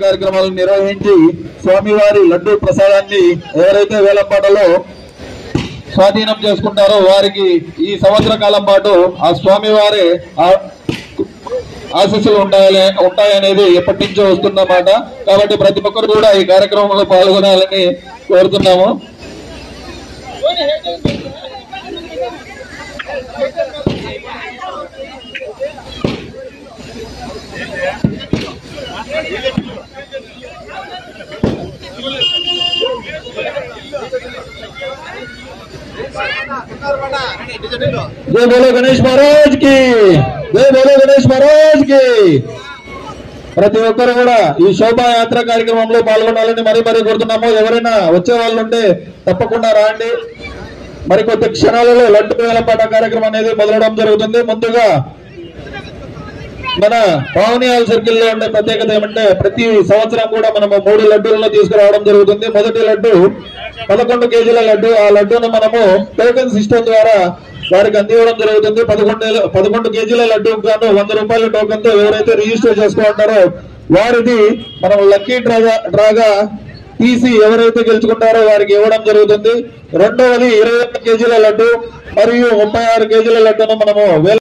కార్యక్రమాలను నిర్వహించి స్వామివారి లడ్డూ ప్రసాదాన్ని ఎవరైతే వేలంపాటలో స్వాధీనం చేసుకుంటారో వారికి ఈ సంవత్సర కాలం పాటు ఆ స్వామివారి ఆశీస్సులు ఉంటాయనేది ఎప్పటి నుంచో వస్తున్నమాట. కాబట్టి ప్రతి ఒక్కరు కూడా ఈ కార్యక్రమంలో పాల్గొనాలని కోరుతున్నాము. जय बोलो गणेश महाराज की, जय बोलो गणेश महाराज की. ప్రతి ఒక్కరు కూడా ఈ శోభాయాత్ర కార్యక్రమంలో పాల్గొనాలని మరీ కోరుతున్నాము. ఎవరైనా వచ్చే వాళ్ళు ఉంటే తప్పకుండా రాండి. మరికొద్ది క్షణాలలో లడ్డు వేలంపాట కార్యక్రమం అనేది మొదలవడం జరుగుతుంది. ముందుగా మన పావనియాల్ సర్కిల్ లో ఉండే ప్రత్యేకత ఏమంటే ప్రతి సంవత్సరం కూడా మనము 3 లడ్డూలను తీసుకురావడం జరుగుతుంది. మొదటి లడ్డు 11 కేజీల లడ్డు. ఆ లడ్డూను మనము టోకెన్ సిస్టమ్ ద్వారా వారికి అందివ్వడం జరుగుతుంది. 11 కేజీల లడ్డూకు గాను 100 రూపాయల టోకెన్ తో ఎవరైతే రిజిస్టర్ చేసుకుంటారో వారిది మనం లక్కీ డ్రాగా తీసి ఎవరైతే గెలుచుకుంటారో వారికి ఇవ్వడం జరుగుతుంది. రెండవది 21 కేజీల లడ్డు మరియు 36 కేజీల లడ్డును మనము